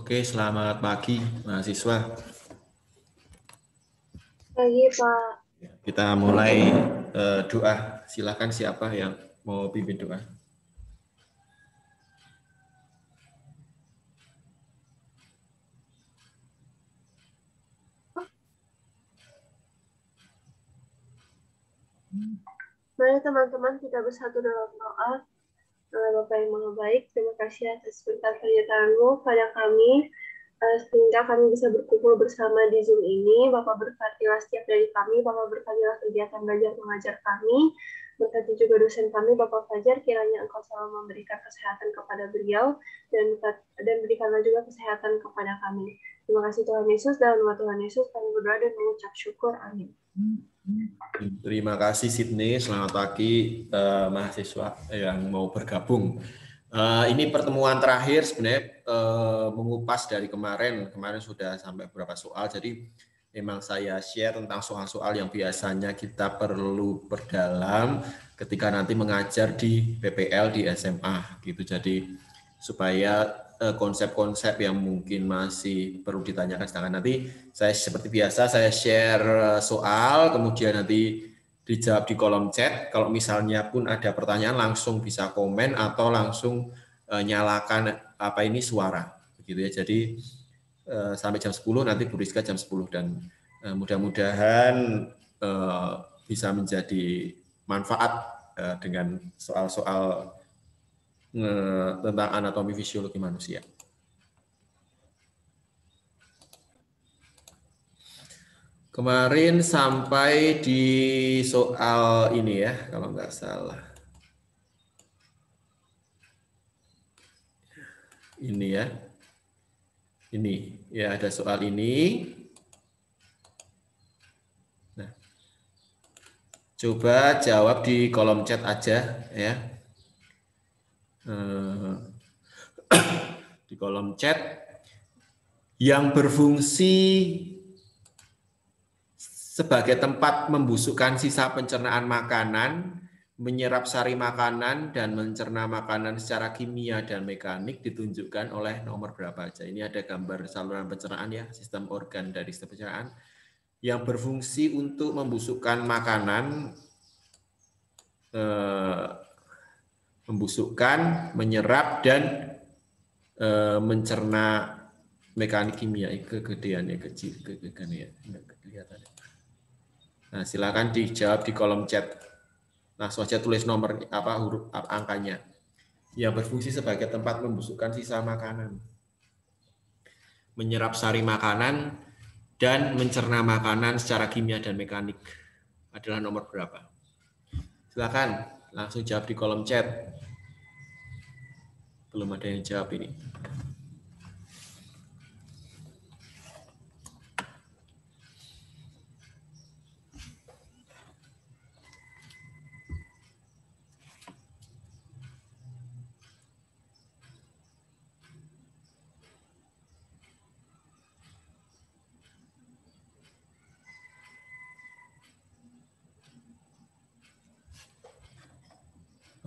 Oke, selamat pagi mahasiswa. Pagi, Pak. Kita mulai doa. Silakan siapa yang mau pimpin doa. Mari teman-teman kita bersatu dalam doa. Bapak yang Maha Baik, terima kasih atas berkat penyertaan-Mu pada kami, sehingga kami bisa berkumpul bersama di Zoom ini. Bapak berkatilah setiap dari kami, Bapak berkatilah kegiatan belajar mengajar kami, berkati juga dosen kami, Bapak Fajar, kiranya Engkau selalu memberikan kesehatan kepada beliau, dan berikanlah juga kesehatan kepada kami. Terima kasih Tuhan Yesus, dalam nama Tuhan Yesus kami berdoa dan mengucap syukur. Amin. Terima kasih Sydney, selamat pagi mahasiswa yang mau bergabung. Ini pertemuan terakhir sebenarnya mengupas dari kemarin sudah sampai beberapa soal, jadi memang saya share tentang soal-soal yang biasanya kita perlu perdalam ketika nanti mengajar di PPL di SMA gitu. Jadi supaya konsep-konsep yang mungkin masih perlu ditanyakan, sedangkan nanti saya seperti biasa saya share soal, kemudian nanti dijawab di kolom chat. Kalau misalnya pun ada pertanyaan langsung bisa komen atau langsung nyalakan suara begitu ya. Jadi sampai jam 10, nanti Bu Rizka jam 10, dan mudah-mudahan bisa menjadi manfaat dengan soal-soal tentang anatomi fisiologi manusia. Kemarin sampai di soal ini ya, kalau nggak salah. Ini ya. Ini ya, ada soal ini. Nah, coba jawab di kolom chat aja ya. Di kolom chat yang berfungsi sebagai tempat membusukkan sisa pencernaan makanan, menyerap sari makanan, dan mencerna makanan secara kimia dan mekanik ditunjukkan oleh nomor berapa aja. Ini ada gambar saluran pencernaan ya, sistem organ dari sistem pencernaan yang berfungsi untuk membusukkan makanan, menyerap, dan mencerna mekanik kimia. Kegedeannya kecil, ya, enggak kelihatan. Nah, silakan dijawab di kolom chat. Langsung saja tulis nomor huruf angkanya. Yang berfungsi sebagai tempat membusukkan sisa makanan, menyerap sari makanan, dan mencerna makanan secara kimia dan mekanik adalah nomor berapa? Silakan langsung jawab di kolom chat. Belum ada yang jawab ini.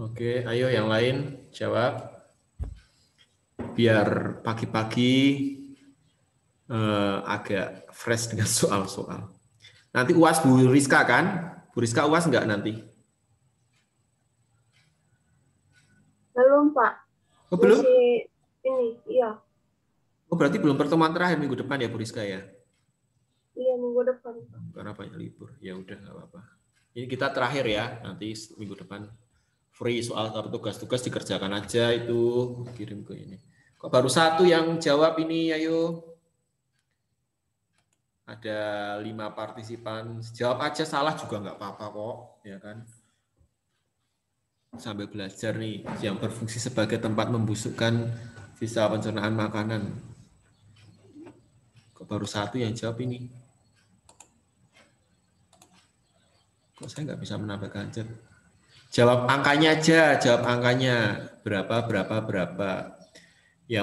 Oke, ayo yang lain jawab. Biar pagi-pagi agak fresh dengan soal-soal. Nanti UAS Bu Rizka kan? Bu Rizka UAS enggak nanti? Belum, Pak. Oh, belum? Masih ini, iya. Oh, berarti belum pertemuan terakhir minggu depan ya Bu Rizka ya? Iya, minggu depan. Karena banyak libur. Ya udah, nggak apa-apa. Ini kita terakhir ya, nanti minggu depan free soal tugas-tugas dikerjakan aja itu, kirim ke ini. Kok baru satu yang jawab ini, ayo. Ada 5 partisipan, jawab aja, salah juga nggak apa-apa kok, ya kan? Sambil belajar nih, yang berfungsi sebagai tempat membusukkan sisa pencernaan makanan. Kok baru satu yang jawab ini? Kok saya nggak bisa menambahkan chat? Jawab angkanya aja, jawab angkanya. Berapa. Ya,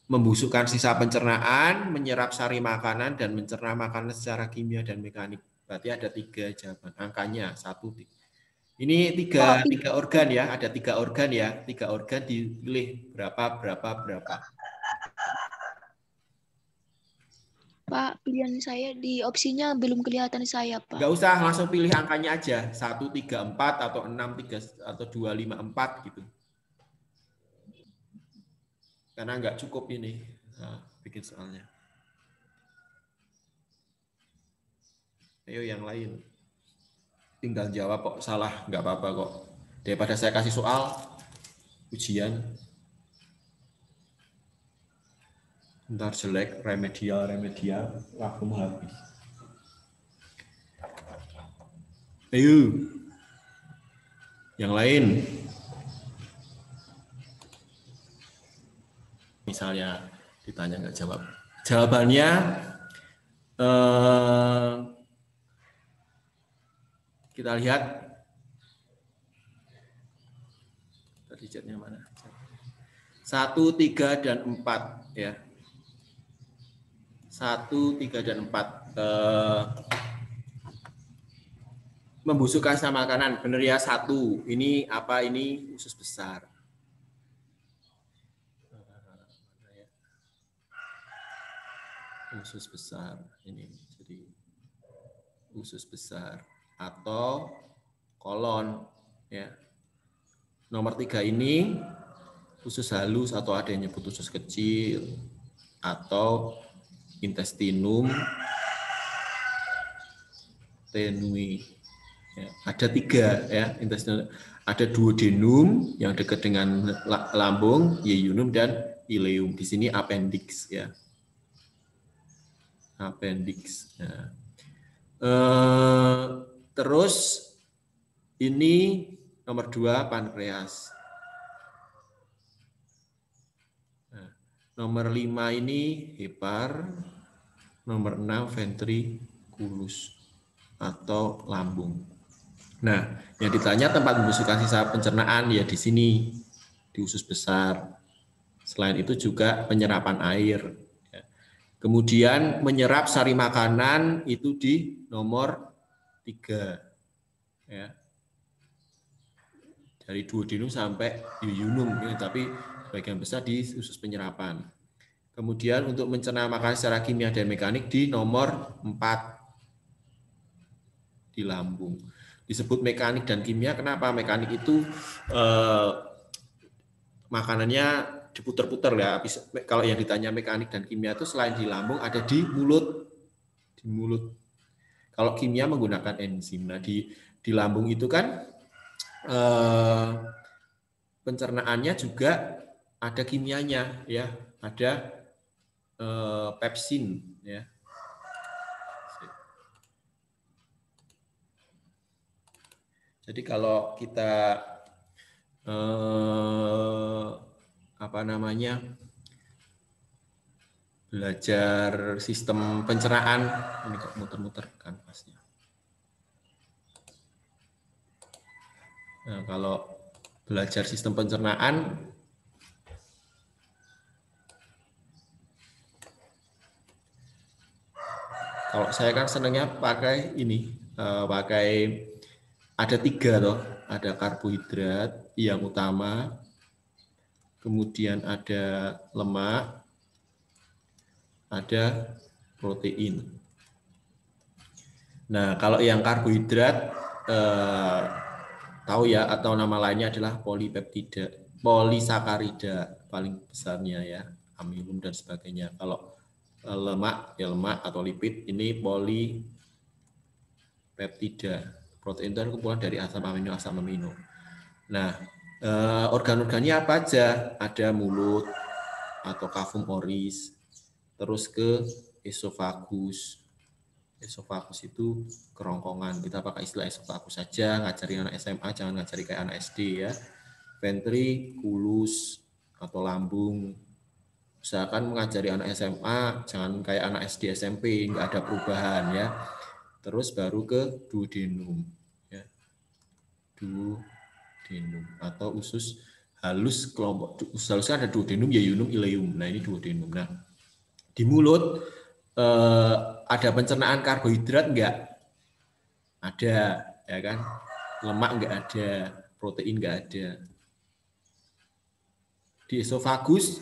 membusukkan sisa pencernaan, menyerap sari makanan, dan mencerna makanan secara kimia dan mekanik. Berarti ada 3 jawaban. Angkanya 1. Ini tiga organ ya, ada 3 organ ya. 3 organ dipilih berapa. Pak, pilihan saya di opsinya belum kelihatan saya, Pak. Nggak usah, langsung pilih angkanya aja. 1, 3, 4, atau 6, 3, atau 2, 5, 4 gitu. Karena nggak cukup ini bikin soalnya. Ayo yang lain. Tinggal jawab kok, salah nggak apa-apa kok. Daripada saya kasih soal, ujian. Ntar jelek, remedial, waktu habis. Ayo. Yang lain. Misalnya ditanya nggak jawab. Jawabannya kita lihat digitnya mana. 1, 3, dan 4 ya. 1, 3, dan 4. Membusukkan sama makanan, bener ya. 1. Ini apa? Ini usus besar. Usus besar ini, jadi usus besar atau kolon ya. Nomor 3 ini usus halus atau ada yang nyebut usus kecil atau intestinum tenui. Ya, ada 3 ya, intestinum. Ada duodenum yang dekat dengan lambung, yeyunum dan ileum. Di sini appendix ya. Appendix. Ya. Terus ini nomor 2 pankreas. Nah, nomor 5 ini hepar, nomor 6 ventriculus atau lambung. Nah, yang ditanya tempat membusukkan sisa pencernaan ya di sini, di usus besar. Selain itu juga penyerapan air. Kemudian menyerap sari makanan itu di nomor 3. Ya. Dari duodenum sampai yeyunum, ya, tapi bagian besar di usus penyerapan. Kemudian untuk mencerna makanan secara kimia dan mekanik di nomor 4 di lambung. Disebut mekanik dan kimia, kenapa? Mekanik itu makanannya diputer-puter ya. Kalau yang ditanya mekanik dan kimia itu selain di lambung ada di mulut. Di mulut. Kalau kimia menggunakan enzim. Nah, di lambung itu kan pencernaannya juga ada kimianya ya, ada pepsin ya. Jadi kalau kita belajar sistem pencernaan, ini kok muter-muter kanvasnya. Nah, kalau belajar sistem pencernaan, kalau saya kan senangnya pakai ini, pakai ada 3 loh, ada karbohidrat yang utama, kemudian ada lemak, ada protein. Nah, kalau yang karbohidrat tahu ya, atau nama lainnya adalah polipeptida, polisakarida paling besarnya ya, amilum dan sebagainya. Kalau lemak ya lemak atau lipid ini polipeptida. Protein itu kumpulan dari asam amino. Nah, organ-organnya apa aja? Ada mulut atau cavum oris, terus ke esofagus. Esofagus itu kerongkongan. Kita pakai istilah esofagus saja, ngajari anak SMA, jangan ngajari kayak anak SD ya. Ventriculus atau lambung. Usahakan mengajari anak SMA, jangan kayak anak SD, SMP, nggak ada perubahan ya. Terus baru ke duodenum. Ya. Duodenum atau usus halus kelompok. Usus halus ada duodenum, yeyunum, ileum. Nah ini duodenum. Nah di mulut ada pencernaan karbohidrat enggak? Ada, ya kan? Lemak enggak ada, protein enggak ada. Di esofagus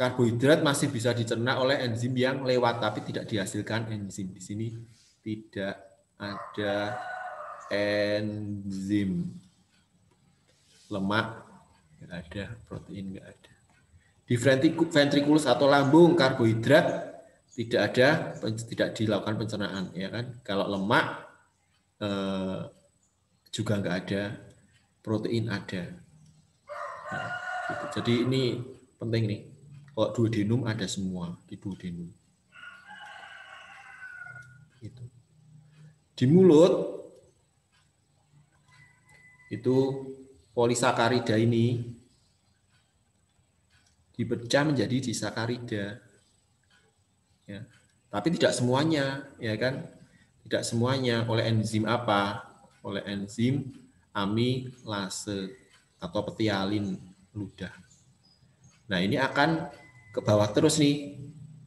karbohidrat masih bisa dicerna oleh enzim yang lewat, tapi tidak dihasilkan enzim. Di sini tidak ada enzim. Lemak nggak ada, protein nggak ada. Di ventrikulus atau lambung, karbohidrat tidak dilakukan pencernaan, ya kan? Kalau lemak juga nggak ada, protein ada. Nah, gitu. Jadi ini penting nih. Kalau duodenum ada semua di duodenum. Gitu. Di mulut itu polisakarida ini dipecah menjadi disakarida. Ya. Tapi tidak semuanya, ya kan? Tidak semuanya oleh enzim apa? Oleh enzim amilase atau petialin ludah. Nah, ini akan ke bawah terus nih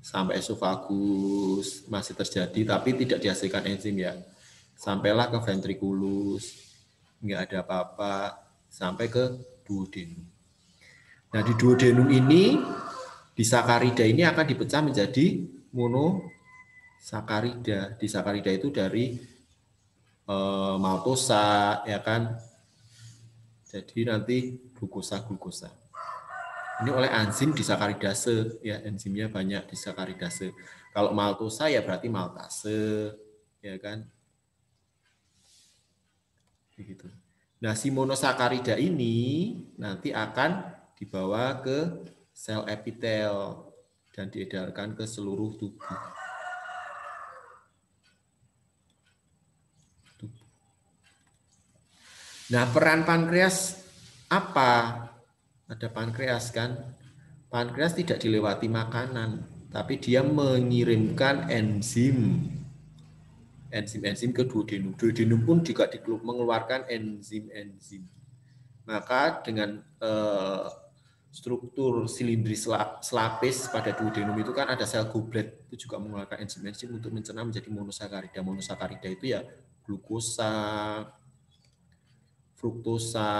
sampai esofagus masih terjadi tapi tidak dihasilkan enzim ya. Sampailah ke ventrikulus, nggak ada apa-apa, sampai ke duodenum. Nah, di duodenum ini disakarida ini akan dipecah menjadi monosakarida. Disakarida itu dari maltosa, ya kan? Jadi nanti glukosa. Ini oleh enzim disakaridase, ya enzimnya banyak disakaridase. Kalau maltosa ya berarti maltase, ya kan? Begitu. Nah, si monosakarida ini nanti akan dibawa ke sel epitel dan diedarkan ke seluruh tubuh. Nah, peran pankreas apa? Ada pankreas kan? Pankreas tidak dilewati makanan, tapi dia mengirimkan enzim ke duodenum. Duodenum pun juga mengeluarkan enzim-enzim. Maka dengan struktur silindris selapis pada duodenum itu kan ada sel goblet, itu juga mengeluarkan enzim-enzim untuk mencerna menjadi monosakarida. Monosakarida itu ya glukosa, fruktosa,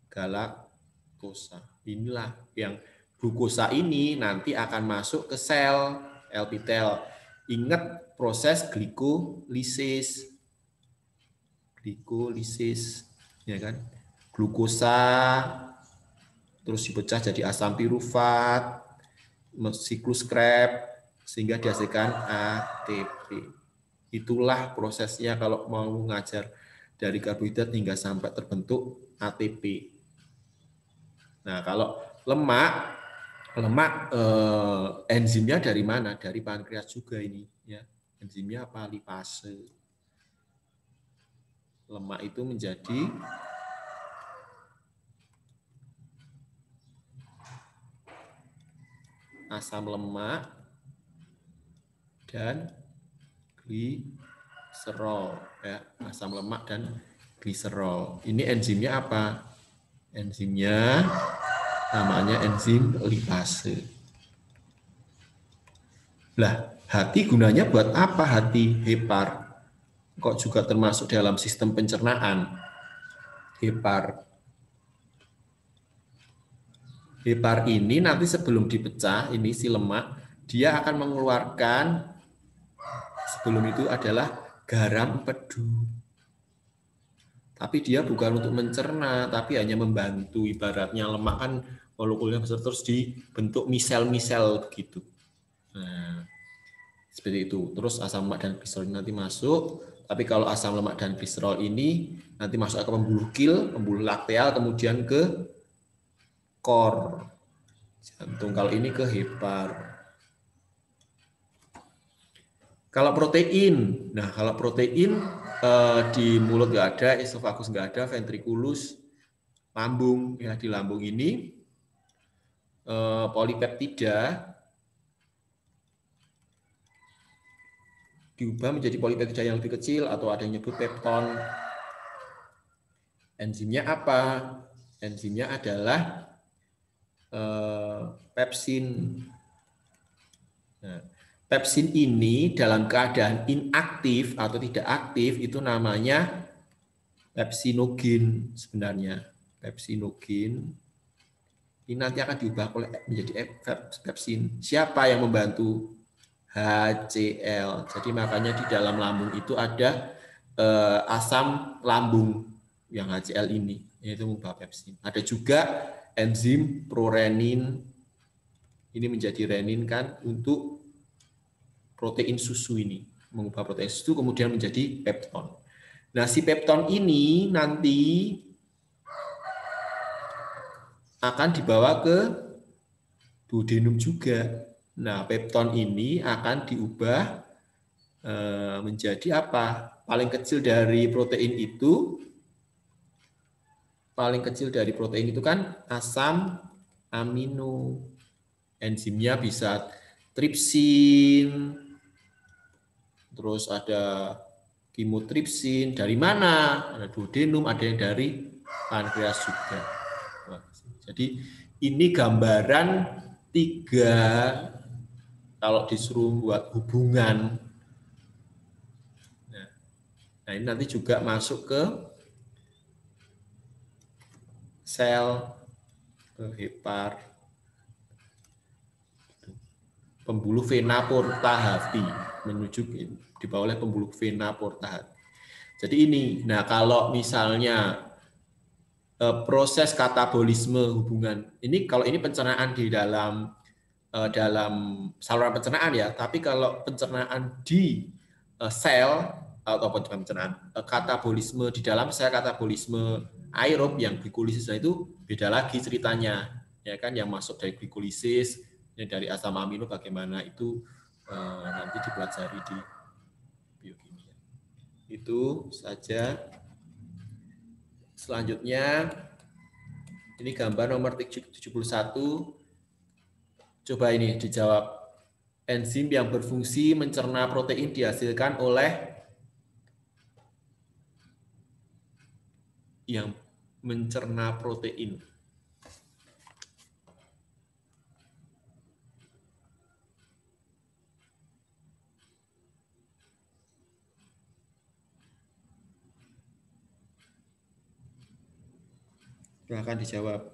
galaktosa. Inilah yang glukosa ini nanti akan masuk ke sel epitel. Ingat proses glikolisis, ya kan? Glukosa terus dipecah jadi asam pirufat, siklus Krebs sehingga dihasilkan ATP. Itulah prosesnya kalau mau ngajar dari karbohidrat hingga sampai terbentuk ATP. Nah, kalau lemak enzimnya dari mana? Dari pankreas juga ini, ya. Enzimnya apa? Lipase. Lemak itu menjadi asam lemak dan gliserol, ya. Asam lemak dan gliserol. Ini enzimnya apa? Enzimnya namanya enzim lipase. Lah, hati gunanya buat apa hati? Hepar. Kok juga termasuk dalam sistem pencernaan? Hepar ini nanti sebelum dipecah, ini si lemak, dia akan mengeluarkan, sebelum itu adalah garam empedu. Tapi dia bukan untuk mencerna, tapi hanya membantu. Ibaratnya lemak kan molekulnya besar terus dibentuk misel-misel begitu. Nah, seperti itu. Terus asam lemak dan gliserol nanti masuk. Tapi kalau asam lemak dan gliserol ini nanti masuk ke pembuluh lakteal, kemudian ke kor jantung. Kalau ini ke hepar. Kalau protein, nah kalau protein di mulut nggak ada, esofagus nggak ada, ventrikulus, lambung, ya di lambung ini polipeptida diubah menjadi polipeptida yang lebih kecil atau ada yang nyebut pepton. Enzimnya apa? Enzimnya adalah pepsin. Nah, pepsin ini dalam keadaan inaktif atau tidak aktif itu namanya pepsinogen sebenarnya. Pepsinogen Ini nanti akan diubah menjadi pepsin. Siapa yang membantu? HCl. Jadi makanya di dalam lambung itu ada asam lambung yang HCl ini, yaitu mengubah pepsin. Ada juga enzim prorenin, ini menjadi renin kan untuk protein susu ini, mengubah protein susu kemudian menjadi pepton. Nah, si pepton ini nanti akan dibawa ke duodenum juga. Nah, pepton ini akan diubah menjadi apa? Paling kecil dari protein itu, kan asam amino. Enzimnya bisa tripsin, terus ada kimotripsin. Dari mana? Ada duodenum, ada yang dari pankreas juga. Jadi ini gambaran 3 kalau disuruh buat hubungan. Nah, ini nanti juga masuk ke sel, ke hepar, pembuluh vena porta hati, menuju dibawa oleh pembuluh vena porta hati. Jadi ini, nah kalau misalnya proses katabolisme hubungan ini, kalau ini pencernaan di dalam saluran pencernaan ya, tapi kalau pencernaan di sel atau pencernaan katabolisme di dalam sel, katabolisme aerob yang glikolisis itu beda lagi ceritanya, ya kan, yang masuk dari glikolisis, yang dari asam amino bagaimana itu nanti dipelajari di biokimia. Itu saja. Selanjutnya, ini gambar nomor 71. Coba ini dijawab. Enzim yang berfungsi mencerna protein dihasilkan oleh yang mencerna protein. Silahkan dijawab.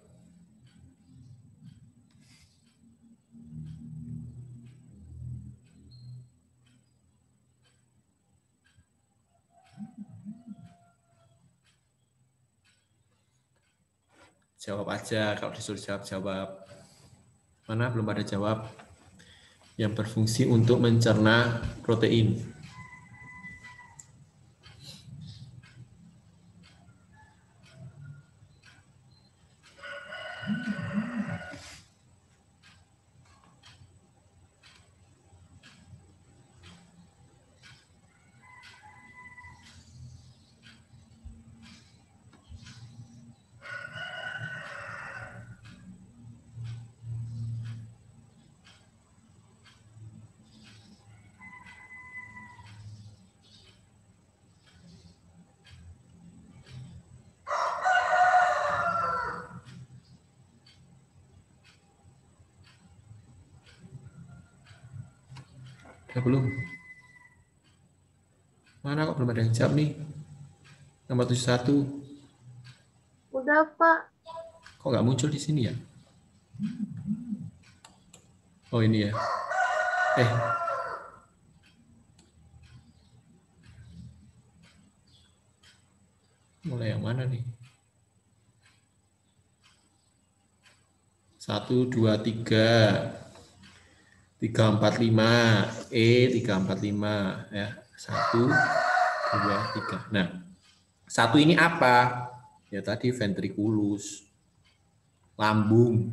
Jawab aja, kalau disuruh jawab. Mana belum ada jawab? Yang berfungsi untuk mencerna protein. Belum. Mana kok belum ada yang jawab nih? Nomor 71. Udah, Pak. Kok nggak muncul di sini ya? Oh, ini ya. Mulai yang mana nih? 1, 2, 3. 345 345 ya. 1, 2, 3. Nah, 1 ini apa? Ya tadi ventriculus, lambung.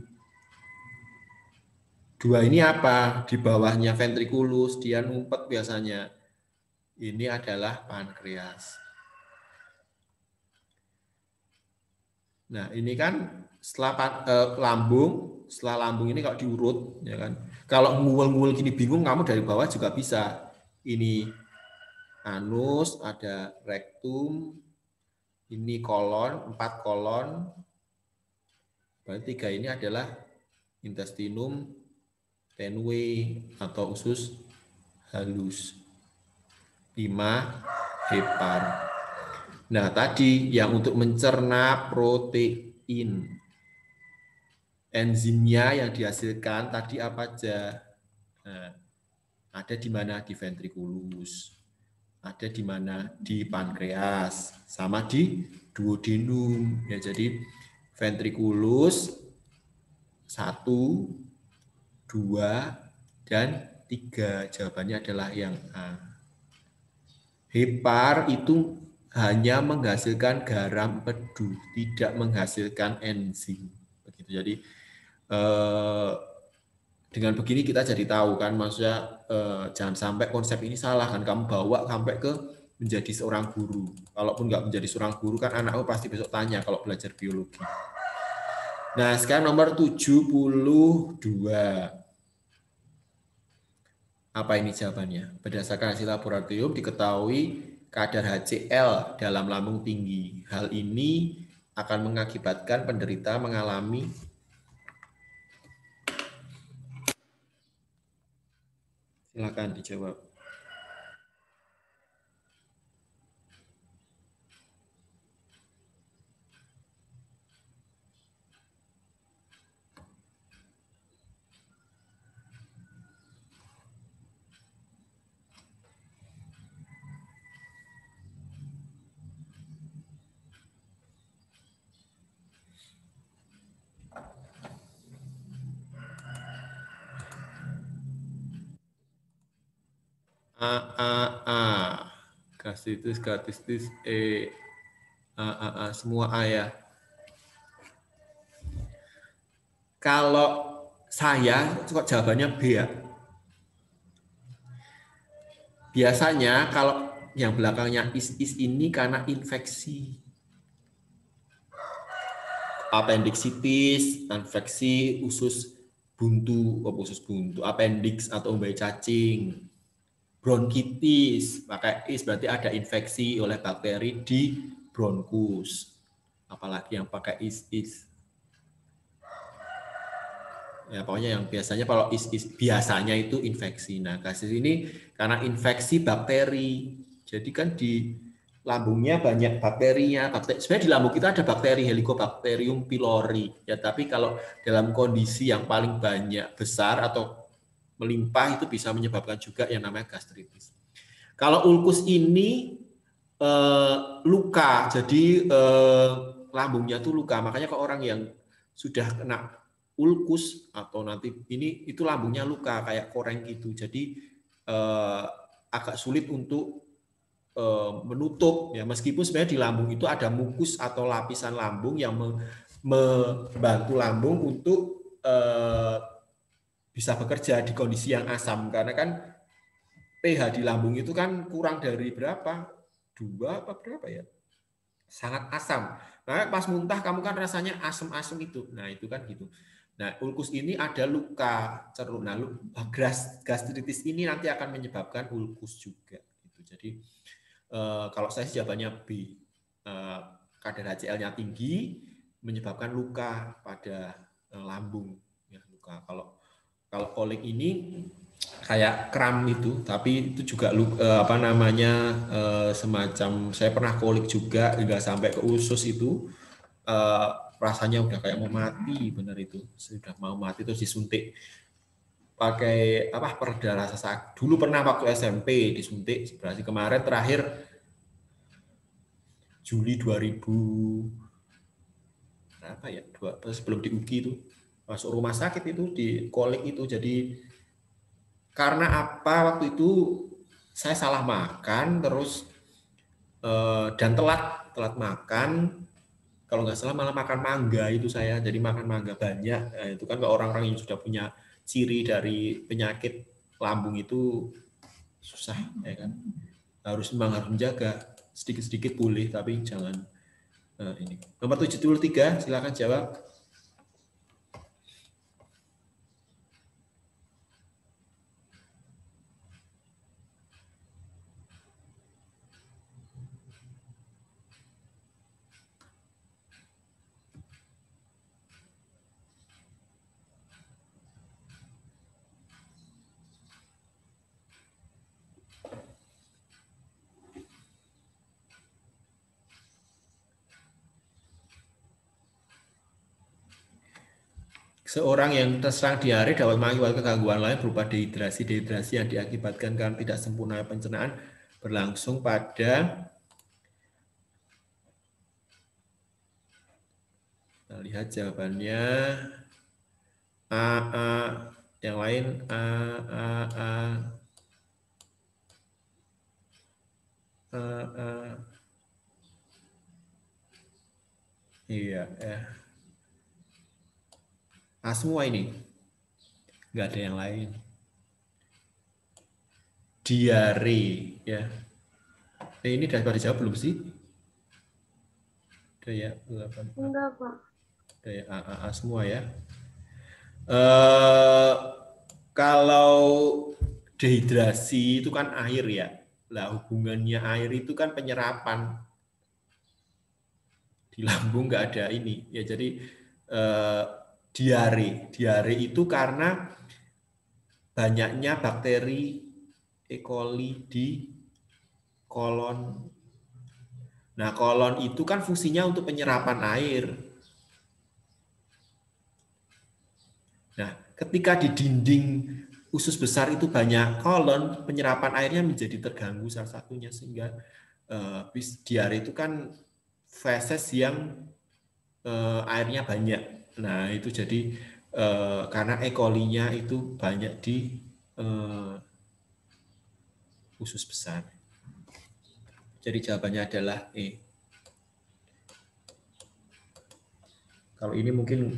2 ini apa? Di bawahnya ventriculus, dia ngumpet biasanya. Ini adalah pankreas. Nah, ini kan setelah lambung, setelah lambung ini kalau diurut, ya kan. Kalau nguel-nguel gini bingung, kamu dari bawah juga bisa. Ini anus, ada rektum, ini kolon, 4 kolon. Berarti 3 ini adalah intestinum tenue atau usus halus. 5 hepar. Nah, tadi yang untuk mencerna protein. enzimnya yang dihasilkan tadi apa aja? Nah, ada di mana? Di ventriculus, ada di mana? Di pankreas, sama di duodenum. Ya, jadi ventriculus 1, 2, dan 3. Jawabannya adalah yang A. Hepar itu hanya menghasilkan garam empedu, tidak menghasilkan enzim. Begitu. Jadi dengan begini kita jadi tahu kan, maksudnya jangan sampai konsep ini salah kan, kamu bawa sampai ke menjadi seorang guru. Kalaupun nggak menjadi seorang guru kan anakku pasti besok tanya kalau belajar biologi. Nah, sekarang nomor 72. Apa ini jawabannya? Berdasarkan hasil laboratorium diketahui kadar HCl dalam lambung tinggi. Hal ini akan mengakibatkan penderita mengalami silakan dijawab. A. Gastritis, semua A ya. Kalau saya kok jawabannya B ya. Biasanya kalau yang belakangnya is ini karena infeksi. Apendiksitis, infeksi usus buntu, appendix atau umbai cacing. Bronkitis, pakai is berarti ada infeksi oleh bakteri di bronkus. Apalagi yang pakai is. Ya, pokoknya yang biasanya kalau is biasanya itu infeksi. Nah, kasus ini karena infeksi bakteri. Jadi kan di lambungnya banyak bakterinya. Sebenarnya di lambung kita ada bakteri Helicobacterium pylori. Ya, tapi kalau dalam kondisi yang paling banyak besar atau melimpah itu bisa menyebabkan juga yang namanya gastritis. Kalau ulkus ini luka, jadi lambungnya tuh luka. Makanya kalau orang yang sudah kena ulkus atau nanti ini itu lambungnya luka kayak koreng gitu. Jadi agak sulit untuk menutup ya, meskipun sebenarnya di lambung itu ada mukus atau lapisan lambung yang membantu lambung untuk bisa bekerja di kondisi yang asam, karena kan pH di lambung itu kan kurang dari berapa? 2 apa berapa ya? Sangat asam. Nah, pas muntah kamu kan rasanya asam-asam itu. Nah, itu kan gitu. Nah, ulkus ini ada luka ceruk. Nah, gastritis ini nanti akan menyebabkan ulkus juga. Gitu. Jadi kalau saya jawabannya B. Kadar HCl-nya tinggi menyebabkan luka pada lambung. Ya, luka. Kalau kolik ini kayak kram itu, tapi itu juga semacam saya pernah kolik juga hingga sampai ke usus itu, rasanya udah kayak mau mati, benar itu sudah mau mati terus disuntik pakai pereda rasa sakit. Dulu pernah waktu SMP disuntik, berarti kemarin terakhir Juli 2000 berapa ya? Sebelum di UGI itu masuk rumah sakit itu di kolik itu. Jadi karena apa waktu itu saya salah makan terus dan telat makan, kalau nggak salah malah makan mangga itu saya, jadi makan mangga banyak. Nah, itu kan orang-orang yang sudah punya ciri dari penyakit lambung itu susah ya kan, memang harus menjaga sedikit-sedikit boleh tapi jangan ini. Nomor 73 silakan jawab. Seorang yang terserang diare dapat mengakibatkan gangguan lain berupa dehidrasi. Dehidrasi yang diakibatkan karena tidak sempurna pencernaan berlangsung pada, kita lihat jawabannya A, yang lain A. Iya, ya. Semua ini, nggak ada yang lain. Diare, ya. Ini dapat dijawab belum sih? Udah ya, 8. Enggak, Pak. Udah ya, A semua ya. Kalau dehidrasi itu kan air ya. Lah hubungannya air itu kan penyerapan. Di lambung nggak ada ini. Ya jadi diare itu karena banyaknya bakteri E. coli di kolon. Nah, kolon itu kan fungsinya untuk penyerapan air. Nah, ketika di dinding usus besar itu banyak kolon, penyerapan airnya menjadi terganggu salah satunya, sehingga diare itu kan feses yang airnya banyak. Nah, itu jadi karena E. coli-nya itu banyak di usus besar. Jadi jawabannya adalah E. Kalau ini mungkin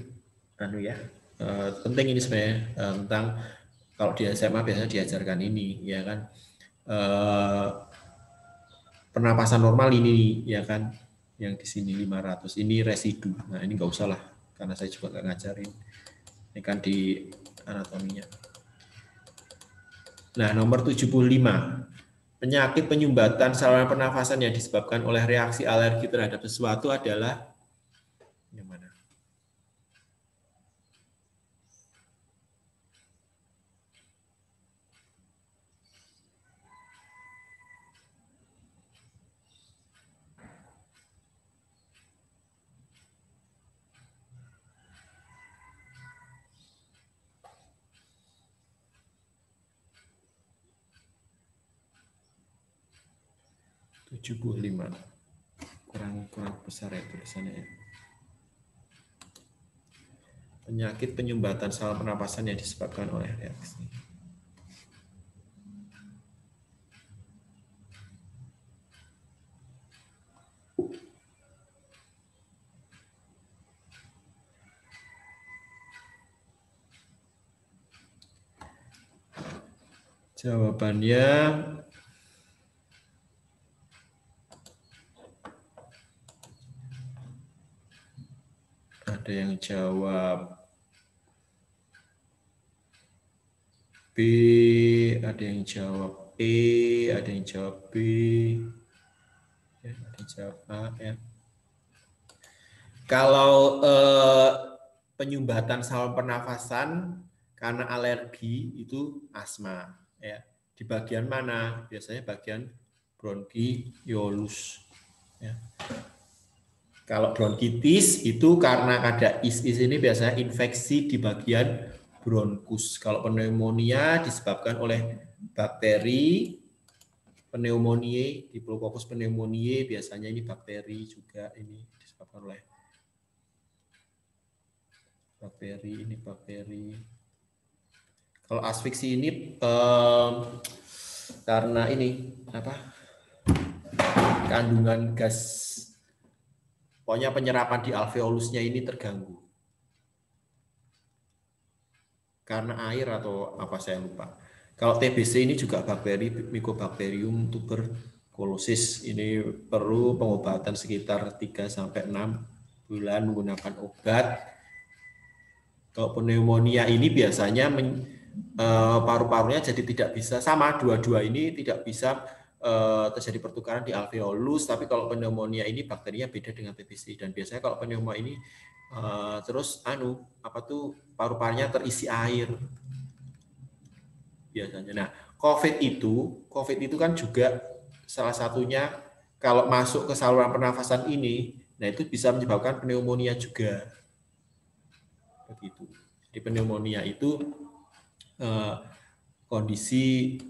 penting ini sebenarnya tentang kalau di SMA biasanya diajarkan ini, ya kan, pernapasan normal ini, ya kan, yang di sini 500 ini residu. Nah ini nggak usah lah karena saya juga nggak ngajarin. Ini kan di anatominya. Nah nomor 75, penyakit penyumbatan saluran pernafasan yang disebabkan oleh reaksi alergi terhadap sesuatu adalah yang mana? kurang besar ya tulisannya ya. Penyakit penyumbatan saluran pernapasan yang disebabkan oleh reaksi. Jawabannya ada yang jawab B, ada yang jawab E, ada yang jawab B, ya, ada yang jawab A ya. Kalau penyumbatan saluran pernafasan karena alergi itu asma ya. Di bagian mana? Biasanya bagian bronkiolus ya. Kalau bronkitis itu karena ada is ini biasanya infeksi di bagian bronkus. Kalau pneumonia disebabkan oleh bakteri pneumonia, Diplococcus pneumoniae, biasanya ini bakteri juga ini disebabkan oleh bakteri. Kalau asfiksi ini karena ini kandungan gas, pokoknya penyerapan di alveolusnya ini terganggu karena air atau apa saya lupa. Kalau TBC ini juga bakteri Mycobacterium tuberculosis, ini perlu pengobatan sekitar 3-6 bulan menggunakan obat. Kalau pneumonia ini biasanya paru-parunya jadi tidak bisa, sama dua-dua ini tidak bisa terjadi pertukaran di alveolus, tapi kalau pneumonia ini bakterinya beda dengan TBC, dan biasanya kalau pneumonia ini terus paru-parunya terisi air biasanya. Nah, COVID itu kan juga salah satunya kalau masuk ke saluran pernafasan ini, nah itu bisa menyebabkan pneumonia juga. Begitu. Jadi pneumonia itu kondisi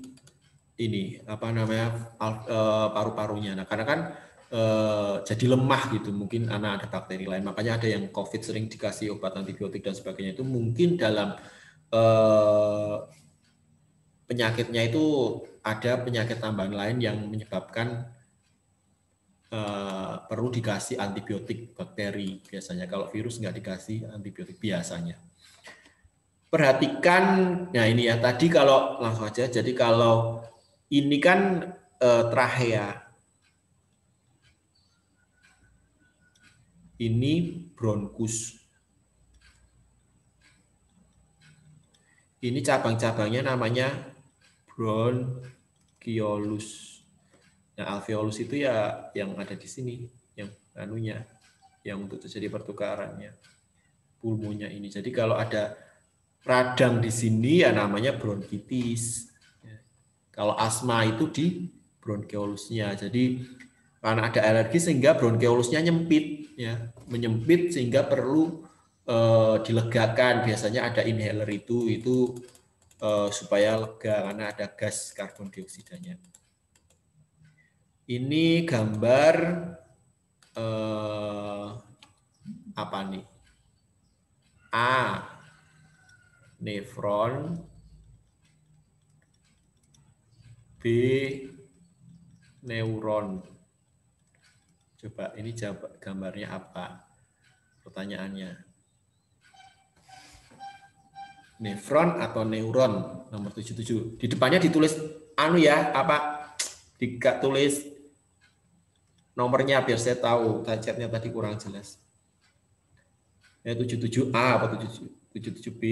ini apa namanya paru-parunya. Nah, karena kan jadi lemah gitu, mungkin karena ada bakteri lain. Makanya ada yang COVID sering dikasih obat antibiotik dan sebagainya, itu mungkin dalam penyakitnya itu ada penyakit tambahan lain yang menyebabkan perlu dikasih antibiotik bakteri biasanya. Kalau virus nggak dikasih antibiotik biasanya. Perhatikan, nah ini ya tadi kalau langsung aja. Jadi kalau ini kan trachea, ini bronkus. Ini cabang-cabangnya namanya bronchiolus. Nah, alveolus itu ya yang ada di sini, yang anunya, yang untuk terjadi pertukarannya, pulmonya ini. Jadi kalau ada radang di sini ya namanya bronkitis. Kalau asma itu di bronchiolusnya. Jadi karena ada alergi sehingga bronchiolusnya nyempit, ya, menyempit sehingga perlu dilegakan. Biasanya ada inhaler itu supaya lega karena ada gas karbon dioksidanya. Ini gambar apa nih? A, nefron, B, neuron. Coba ini jawab gambarnya apa? Pertanyaannya. Nefron atau neuron nomor 77. Di depannya ditulis anu ya, apa? Tidak tulis nomornya biar saya tahu. Chatnya tadi kurang jelas. Ya 77A atau 77B.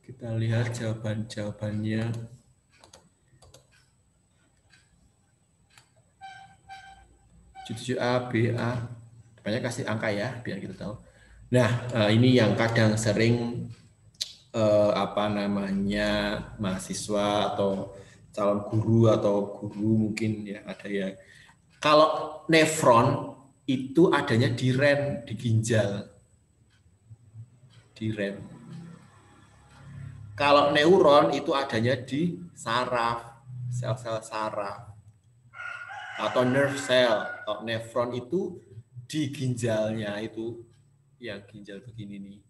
Kita lihat jawabannya. A, B, A. Depannya kasih angka ya, biar kita tahu. Nah, ini yang kadang sering apa namanya mahasiswa atau calon guru atau guru mungkin ya ada ya. Kalau nefron itu adanya di ren, di ginjal. Di ren. Kalau neuron itu adanya di saraf, sel-sel saraf. Atau nerve cell, atau nefron itu di ginjalnya itu, yang ginjal begini nih.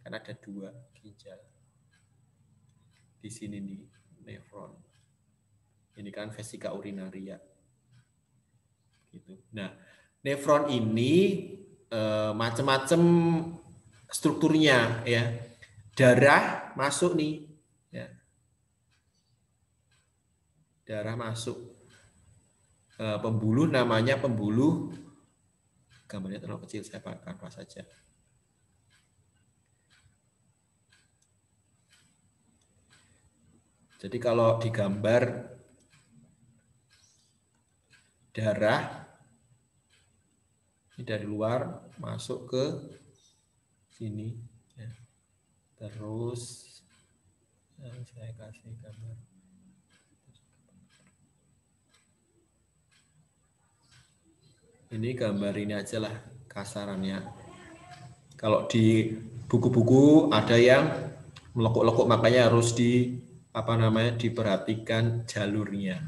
Kan ada 2 ginjal. Di sini nih, nefron. Ini kan vesika urinaria. Gitu. Nah, nefron ini macam-macam strukturnya ya. Darah masuk nih, ya. Darah masuk. Pembuluh namanya pembuluh, gambarnya terlalu kecil, saya pakai kanvas saja. Jadi kalau digambar darah ini dari luar masuk ke sini, ya. Terus saya kasih gambar. Ini gambar ini aja lah kasarannya. Kalau di buku-buku ada yang melekuk-lekuk, makanya harus diperhatikan jalurnya.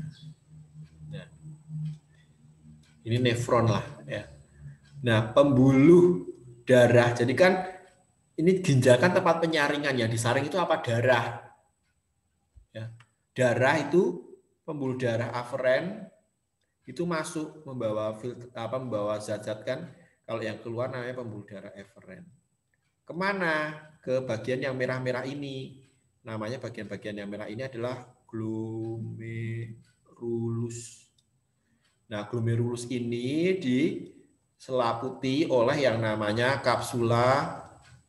Nah, ini nefron lah ya. Nah, pembuluh darah. Jadi kan ini ginjal kan tempat penyaringan ya. Disaring itu apa? Darah. Ya. Darah itu pembuluh darah aferen itu masuk membawa zat-zat kan, kalau yang keluar namanya pembuluh darah eferen. Kemana? Ke bagian yang merah-merah ini. Namanya bagian-bagian yang merah ini adalah glomerulus. Nah, glomerulus ini diselaputi oleh yang namanya kapsula